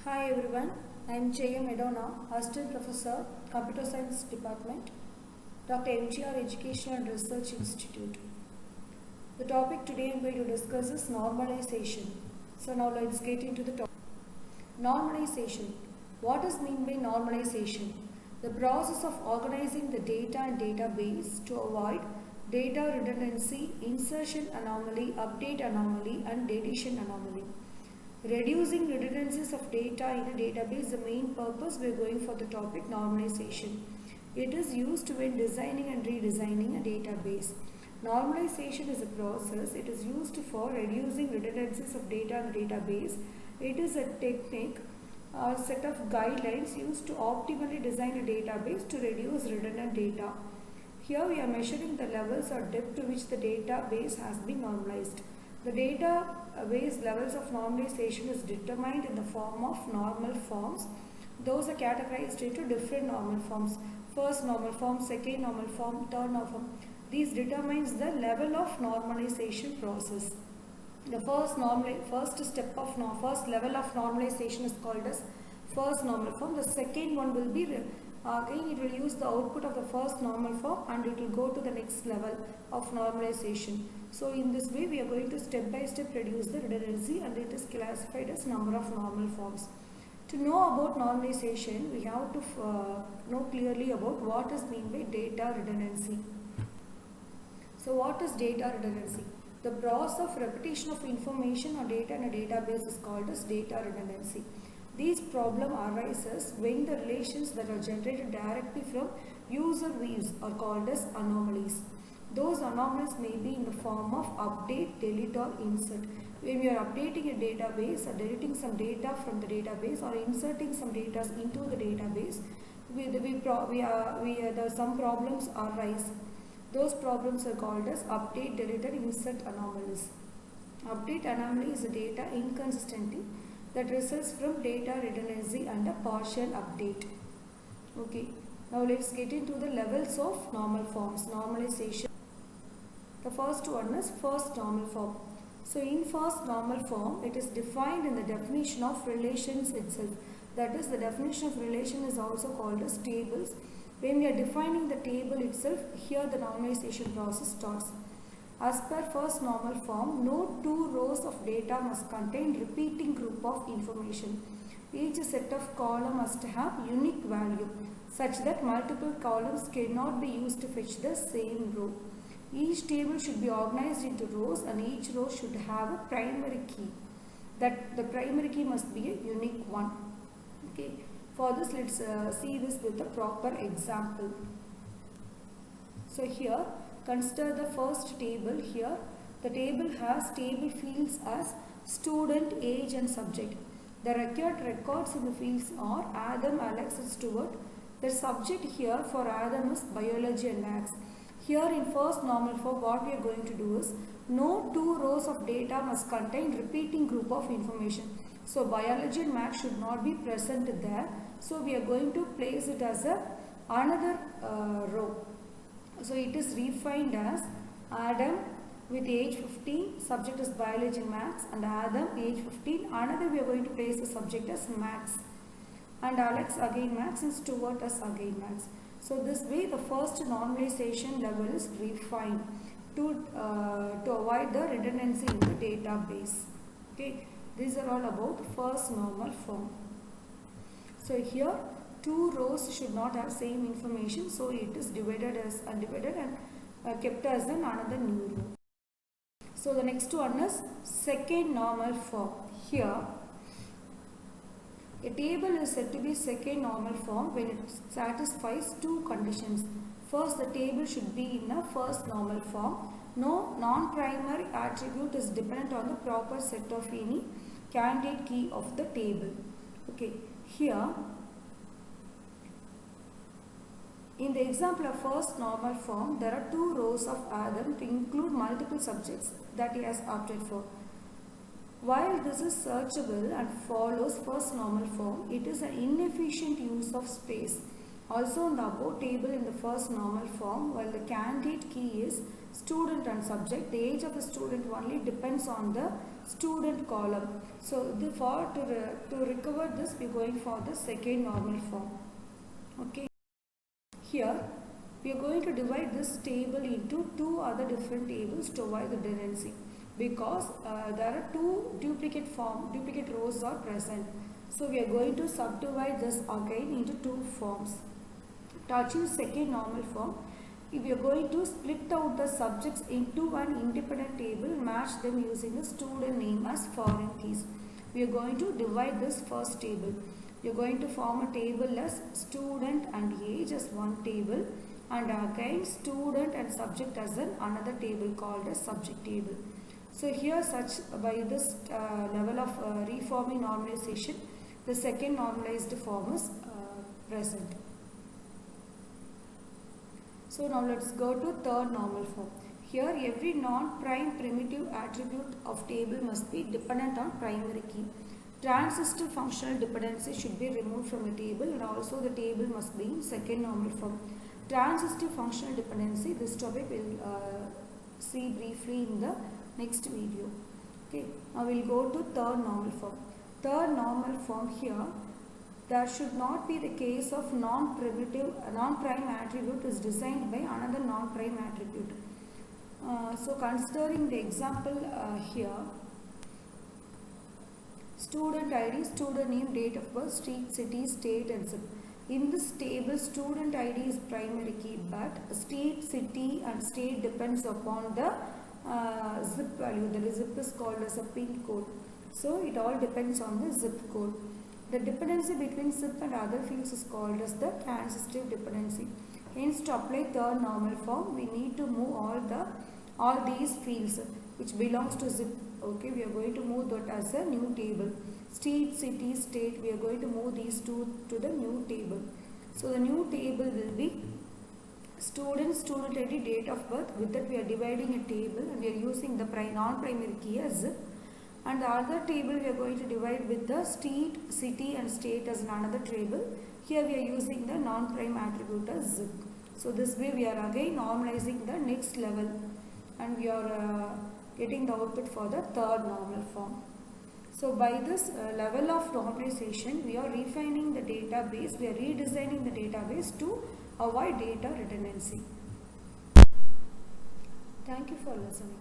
Hi everyone, I am J.M. Edona, Assistant Professor, Computer Science Department, Dr. MGR Education and Research Institute. The topic today I am going to discuss is normalization. So now let's get into the topic. Normalization. What is meant by normalization? The process of organizing the data and database to avoid data redundancy, insertion anomaly, update anomaly and deletion anomaly. Reducing redundancies of data in a database, the main purpose we are going for the topic normalization. It is used when designing and redesigning a database. Normalization is a process. It is used for reducing redundancies of data in a database. It is a technique, a set of guidelines used to optimally design a database to reduce redundant data. Here we are measuring the levels or depth to which the database has been normalized. The database levels of normalization is determined in the form of normal forms. Those are categorized into different normal forms. First normal form, second normal form, third normal form. These determines the level of normalization process. The first level of normalization is called as first normal form. The second one will be again it will use the output of the first normal form and it will go to the next level of normalization. So in this way we are going to step by step reduce the redundancy and it is classified as number of normal forms. To know about normalization we have to know clearly about what is meant by data redundancy. So what is data redundancy? The process of repetition of information or data in a database is called as data redundancy. This problem arises when the relations that are generated directly from user views are called as anomalies. Those anomalies may be in the form of update, delete or insert. When we are updating a database or deleting some data from the database or inserting some data into the database, some problems arise. Those problems are called as update, delete and insert anomalies. Update anomaly is a data inconsistency that results from data redundancy and a partial update. Okay, now let's get into the levels of normal forms. Normalization. The first one is first normal form. So in first normal form, it is defined in the definition of relations itself. That is, the definition of relation is also called as tables. When we are defining the table itself, here the normalization process starts. As per first normal form, no two rows of data must contain repeating group of information. Each set of column must have unique value such that multiple columns cannot be used to fetch the same row. Each table should be organized into rows and each row should have a primary key. That the primary key must be a unique one. Okay. For this, let's see this with a proper example. So here, consider the first table here. The table has table fields as student, age and subject. The required records in the fields are Adam, Alex and Stuart. The subject here for Adam is biology and maths. Here in first normal form, what we are going to do is, no two rows of data must contain repeating group of information. So biology and maths should not be present there. So we are going to place it as another row. So it is refined as Adam with age 15, subject is biology and maths, and Adam age 15, another we are going to place the subject as maths, and Alex again maths and Stuart as again maths. So this way the first normalization level is refined to avoid the redundancy in the database. Okay, these are all about first normal form. So here two rows should not have same information, so it is divided as undivided and kept as another new row. So the next one is second normal form. Here a table is said to be second normal form when it satisfies two conditions. First, the table should be in a first normal form. No non-primary attribute is dependent on the proper set of any candidate key of the table. Okay, here in the example of first normal form, there are two rows of Adam to include multiple subjects that he has opted for. While this is searchable and follows first normal form, it is an inefficient use of space. Also in the above table in the first normal form, while the candidate key is student and subject, the age of the student only depends on the student column. So to recover this, we are going for the second normal form. Okay. Here we are going to divide this table into two other different tables to avoid the redundancy, because there are two duplicate rows are present. So we are going to subdivide this again into two forms. To achieve second normal form, if we are going to split out the subjects into an independent table, match them using the student name as foreign keys. We are going to divide this first table. We are going to form a table as student and age as one table, and again student and subject as another table called as subject table. So here by this level of reforming normalization, the second normalized form is present. So now let's go to third normal form. Here every non-prime primitive attribute of table must be dependent on primary key. Transistor functional dependency should be removed from the table, and also the table must be in second normal form. Transistor functional dependency, this topic we'll see briefly in the next video. Okay, now we'll go to third normal form. Third normal form, here there should not be the case of non-prime attribute is designed by another non-prime attribute. So considering the example here, student ID, student name, date of birth, street, city, state and zip. In this table, student ID is primary key, but state, city and state depends upon the zip value. The zip is called as a pin code. So it all depends on the zip code. The dependency between zip and other fields is called as the transitive dependency. Hence, to apply third normal form, we need to move all these fields which belongs to zip. Okay, we are going to move that as a new table. Street, city, state, we are going to move these two to the new table. So the new table will be student ID, date of birth. With that we are dividing a table and we are using the non-primary key as zip. And the other table we are going to divide with the street, city and state as another table. Here we are using the non-prime attribute as zip. So this way we are again normalizing the next level, and we are getting the output for the third normal form. So by this level of normalization, we are refining the database, we are redesigning the database to avoid data redundancy. Thank you for listening.